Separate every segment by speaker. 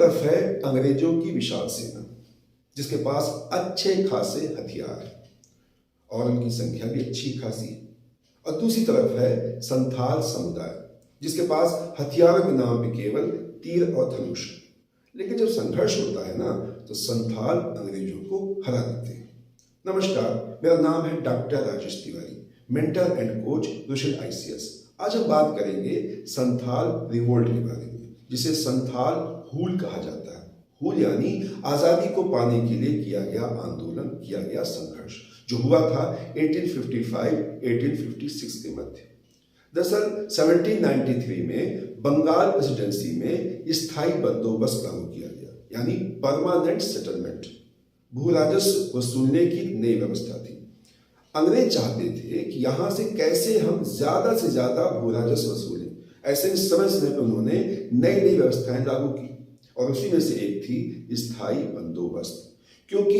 Speaker 1: तरफ है अंग्रेजों की विशाल सेना जिसके पास अच्छे खासे हथियार है और उनकी संख्या भी अच्छी खासी है, और दूसरी तरफ है संथाल समुदाय जिसके पास हथियारों के नाम पे केवल तीर और धनुष है। लेकिन जब संघर्ष होता है ना तो संथाल अंग्रेजों को हरा देते हैं। नमस्कार, मेरा नाम है doctor Rajesh Tiwari, mentor and coach Rushil ICS। आज हम बात करेंगे संथाल रिवोल्ट के बारे में, जिसे संथाल हूल कहा जाता है। हूल यानी आजादी को पाने के लिए किया गया आंदोलन, किया गया संघर्ष, जो हुआ था 1855-1856 के मध्य। दरअसल 1793 में बंगाल प्रेसिडेंसी में स्थायी बंदोबस्त लागू किया गया, यानी परमानेंट सेटलमेंट, भू राजस्व वसूलने की नई व्यवस्था थी। अंग्रेज चाहते थे कि यहां से कैसे हम ज्यादा से ज्यादा भू राजस्व वसूलें। ऐसे में समय समय पर उन्होंने नई नई व्यवस्थाएं लागू की और उसी में से एक थी स्थायी बंदोबस्त। क्योंकि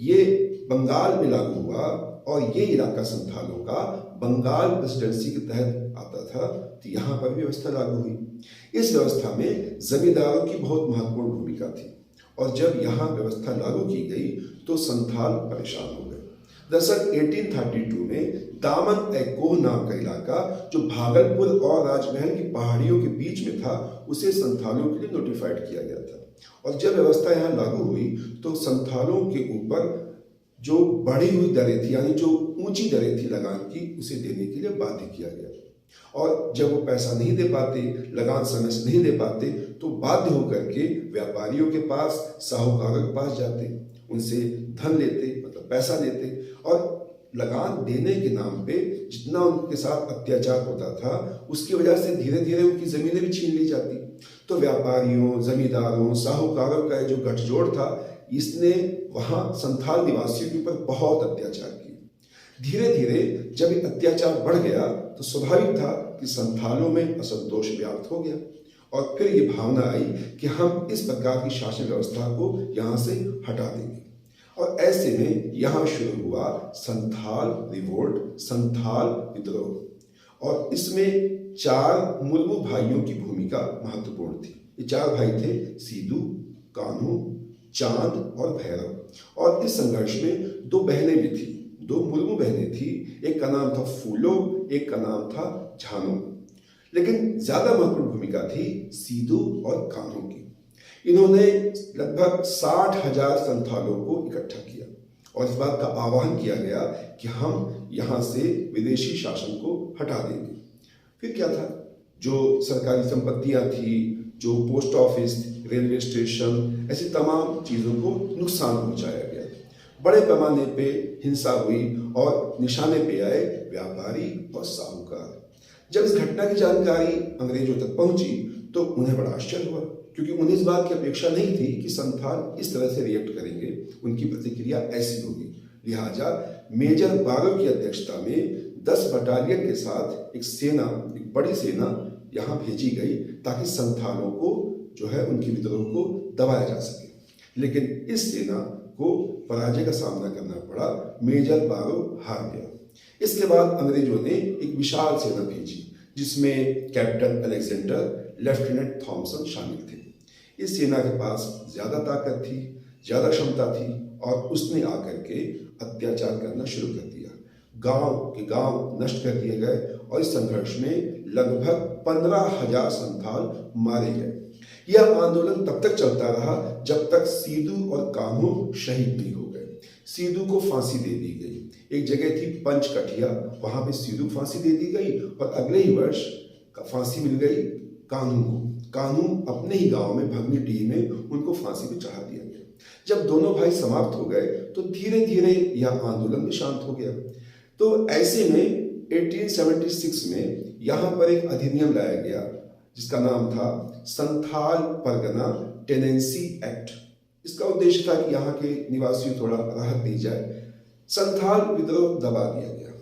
Speaker 1: ये बंगाल में लागू हुआ और ये इलाका संथालों का बंगाल प्रेसिडेंसी के तहत आता था, तो यहाँ पर भी व्यवस्था लागू हुई। इस व्यवस्था में जमींदारों की बहुत महत्वपूर्ण भूमिका थी और जब यहाँ व्यवस्था लागू की गई तो संथाल परेशान हो गए। दरअसल 1832 में दामन एकोह नाम का इलाका जो भागलपुर और राजमहल की पहाड़ियों के बीच में था, उसे संथालों के लिए नोटिफाइड किया गया था। और जब व्यवस्था यहाँ लागू हुई तो संथालों के ऊपर जो बढ़ी हुई दरें थी, यानी जो ऊंची दरें थी लगान की, उसे देने के लिए बाध्य किया गया। और जब वो पैसा नहीं दे पाते, लगान समय से नहीं दे पाते, तो बाध्य होकर के व्यापारियों के पास, साहूकारों के पास जाते, उनसे धन लेते, मतलब पैसा लेते, और लगान देने के नाम पे जितना उनके साथ अत्याचार होता था उसकी वजह से धीरे धीरे उनकी जमीनें भी छीन ली जाती। तो व्यापारियों, जमींदारों, साहूकारों का जो गठजोड़ था, इसने वहां संथाल निवासियों के ऊपर बहुत अत्याचार किए। धीरे धीरे जब ये अत्याचार बढ़ गया तो स्वाभाविक था कि संथालों में असंतोष व्याप्त हो गया और फिर ये भावना आई कि हम इस प्रकार की शासन व्यवस्था को यहाँ से हटा देंगे। और ऐसे में यहाँ शुरू हुआ संथाल रिवोल्ट, संथाल विद्रोह। और इसमें 4 मुर्मू भाइयों की भूमिका महत्वपूर्ण थी। ये 4 भाई थे, सीधू, कान्हू, चांद और भैरव। और इस संघर्ष में 2 बहनें भी थी, 2 मुर्मू बहनें थी। एक का नाम था फूलो, एक का नाम था झानो। लेकिन ज्यादा महत्वपूर्ण भूमिका थी सीधू और कान्हू की। इन्होंने लगभग 60,000 संथालों को इकट्ठा किया और इस बात का आह्वान किया गया कि हम यहाँ से विदेशी शासन को हटा देंगे। फिर क्या था, जो सरकारी संपत्तियां थी, जो पोस्ट ऑफिस, रेलवे स्टेशन, ऐसी तमाम चीज़ों को नुकसान पहुंचाया गया। बड़े पैमाने पे हिंसा हुई और निशाने पे आए व्यापारी और साहूकार। जब इस घटना की जानकारी अंग्रेजों तक पहुंची तो उन्हें बड़ा आश्चर्य हुआ, क्योंकि उन्हें इस बात की अपेक्षा नहीं थी कि संथाल इस तरह से रिएक्ट करेंगे, उनकी प्रतिक्रिया ऐसी होगी। लिहाजा मेजर बारो की अध्यक्षता में 10 बटालियन के साथ एक सेना, एक बड़ी सेना यहाँ भेजी गई ताकि संथालों को जो है उनकी विद्रोह को दबाया जा सके। लेकिन इस सेना को पराजय का सामना करना पड़ा, मेजर बारो हार गया। इसके बाद अंग्रेजों ने एक विशाल सेना भेजी जिसमें कैप्टन अलेक्जेंडर, लेफ्टिनेंट थॉमसन शामिल थे। इस सेना के पास ज्यादा ताकत थी, ज्यादा क्षमता थी और उसने आकर के अत्याचार करना शुरू कर दिया। गांव के गांव नष्ट कर दिए गए और इस संघर्ष में लगभग 15,000 संथाल मारे गए। यह आंदोलन तब तक चलता रहा जब तक सीधू और कान्हू शहीद नहीं हो गए। सीधू को फांसी दे दी गई। एक जगह थी पंचकठिया, वहां पे सीधू फांसी दे दी गई और अगले ही वर्ष फांसी मिल गई कान्हू को। कान्हू अपने ही गांव में भगनीडीह में उनको फांसी पे चढ़ा दिया गया। जब दोनों भाई समाप्त हो गए तो धीरे धीरे यह आंदोलन भी शांत हो गया। तो ऐसे में 1876 में यहाँ पर एक अधिनियम लाया गया जिसका नाम था संथाल परगना टेनेंसी एक्ट। इसका उद्देश्य था कि यहाँ के निवासियों थोड़ा राहत दी जाए। संथाल विद्रोह दबा दिया गया।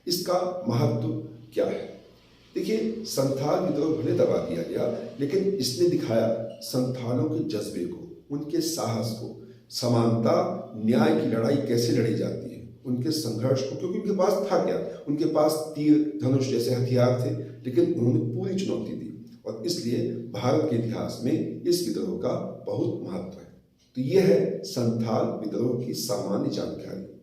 Speaker 1: इसका महत्व क्या है? देखिए, संथाल विद्रोह भले दबा दिया गया, लेकिन इसने दिखाया संथालों के जज्बे को, उनके साहस को, समानता न्याय की लड़ाई कैसे लड़ी जाती है, उनके संघर्ष को। क्योंकि उनके पास था क्या, उनके पास तीर धनुष जैसे हथियार थे, लेकिन उन्होंने पूरी चुनौती दी। और इसलिए भारत के इतिहास में इस विद्रोह का बहुत महत्व है। तो यह है संथाल विद्रोह की सामान्य जानकारी।